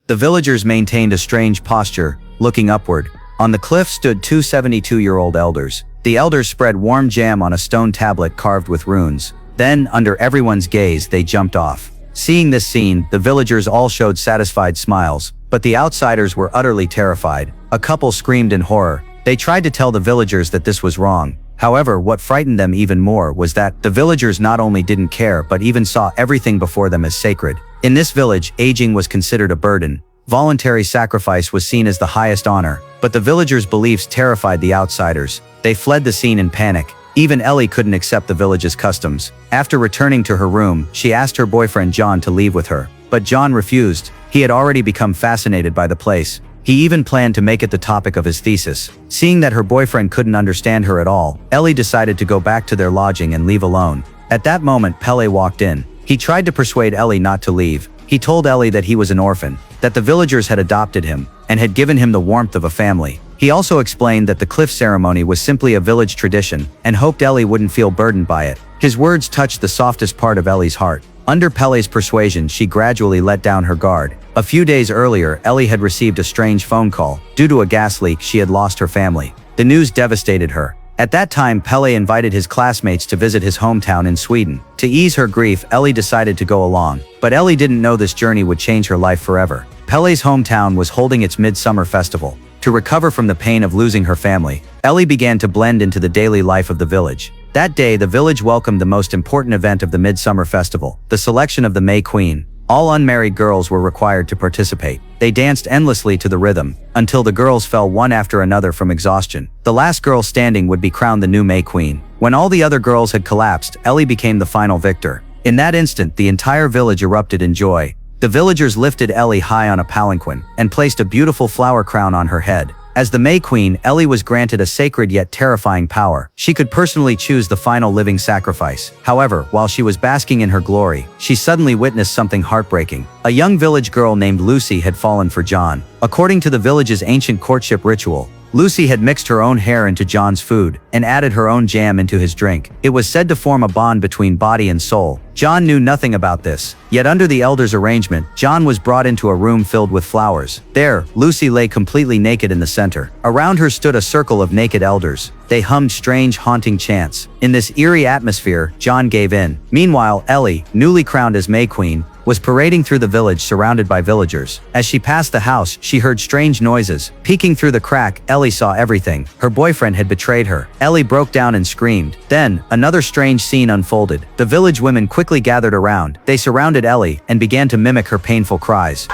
The villagers maintained a strange posture, looking upward. On the cliff stood two 72-year-old elders. The elders spread warm jam on a stone tablet carved with runes. Then, under everyone's gaze, they jumped off. Seeing this scene, the villagers all showed satisfied smiles, but the outsiders were utterly terrified. A couple screamed in horror. They tried to tell the villagers that this was wrong. However, what frightened them even more was that the villagers not only didn't care but even saw everything before them as sacred. In this village, aging was considered a burden. Voluntary sacrifice was seen as the highest honor, but the villagers' beliefs terrified the outsiders. They fled the scene in panic. Even Ellie couldn't accept the village's customs. After returning to her room, she asked her boyfriend John to leave with her. But John refused. He had already become fascinated by the place. He even planned to make it the topic of his thesis. Seeing that her boyfriend couldn't understand her at all, Ellie decided to go back to their lodging and leave alone. At that moment, Pele walked in. He tried to persuade Ellie not to leave. He told Ellie that he was an orphan, that the villagers had adopted him, and had given him the warmth of a family. He also explained that the cliff ceremony was simply a village tradition, and hoped Ellie wouldn't feel burdened by it. His words touched the softest part of Ellie's heart. Under Pele's persuasion, she gradually let down her guard. A few days earlier, Ellie had received a strange phone call. Due to a gas leak, she had lost her family. The news devastated her. At that time, Pele invited his classmates to visit his hometown in Sweden. To ease her grief, Ellie decided to go along. But Ellie didn't know this journey would change her life forever. Pele's hometown was holding its midsummer festival. To recover from the pain of losing her family, Ellie began to blend into the daily life of the village. That day, the village welcomed the most important event of the Midsummer Festival, the selection of the May Queen. All unmarried girls were required to participate. They danced endlessly to the rhythm, until the girls fell one after another from exhaustion. The last girl standing would be crowned the new May Queen. When all the other girls had collapsed, Ellie became the final victor. In that instant, the entire village erupted in joy. The villagers lifted Ellie high on a palanquin, and placed a beautiful flower crown on her head. As the May Queen, Ellie was granted a sacred yet terrifying power. She could personally choose the final living sacrifice. However, while she was basking in her glory, she suddenly witnessed something heartbreaking. A young village girl named Lucy had fallen for John. According to the village's ancient courtship ritual, Lucy had mixed her own hair into John's food, and added her own jam into his drink. It was said to form a bond between body and soul. John knew nothing about this. Yet under the elders' arrangement, John was brought into a room filled with flowers. There, Lucy lay completely naked in the center. Around her stood a circle of naked elders. They hummed strange, haunting chants. In this eerie atmosphere, John gave in. Meanwhile, Ellie, newly crowned as May Queen, was parading through the village surrounded by villagers. As she passed the house, she heard strange noises. Peeking through the crack, Ellie saw everything. Her boyfriend had betrayed her. Ellie broke down and screamed. Then, another strange scene unfolded. The village women quickly gathered around. They surrounded Ellie and began to mimic her painful cries.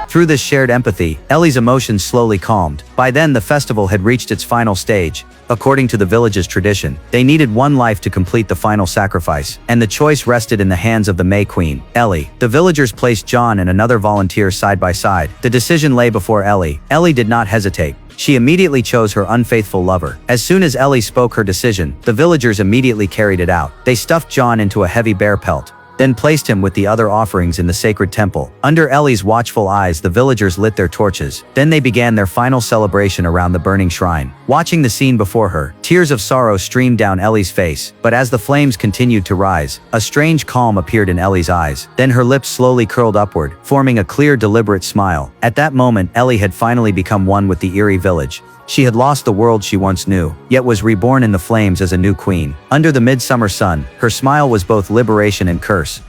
Through this shared empathy, Ellie's emotions slowly calmed. By then, the festival had reached its final stage. According to the village's tradition, they needed one life to complete the final sacrifice, and the choice rested in the hands of the May Queen, Ellie. The villagers placed John and another volunteer side by side. The decision lay before Ellie. Ellie did not hesitate. She immediately chose her unfaithful lover. As soon as Ellie spoke her decision, the villagers immediately carried it out. They stuffed John into a heavy bear pelt, then placed him with the other offerings in the sacred temple. Under Ellie's watchful eyes, the villagers lit their torches. Then they began their final celebration around the burning shrine. Watching the scene before her, tears of sorrow streamed down Ellie's face. But as the flames continued to rise, a strange calm appeared in Ellie's eyes. Then her lips slowly curled upward, forming a clear, deliberate smile. At that moment, Ellie had finally become one with the eerie village. She had lost the world she once knew, yet was reborn in the flames as a new queen. Under the midsummer sun, her smile was both liberation and curse.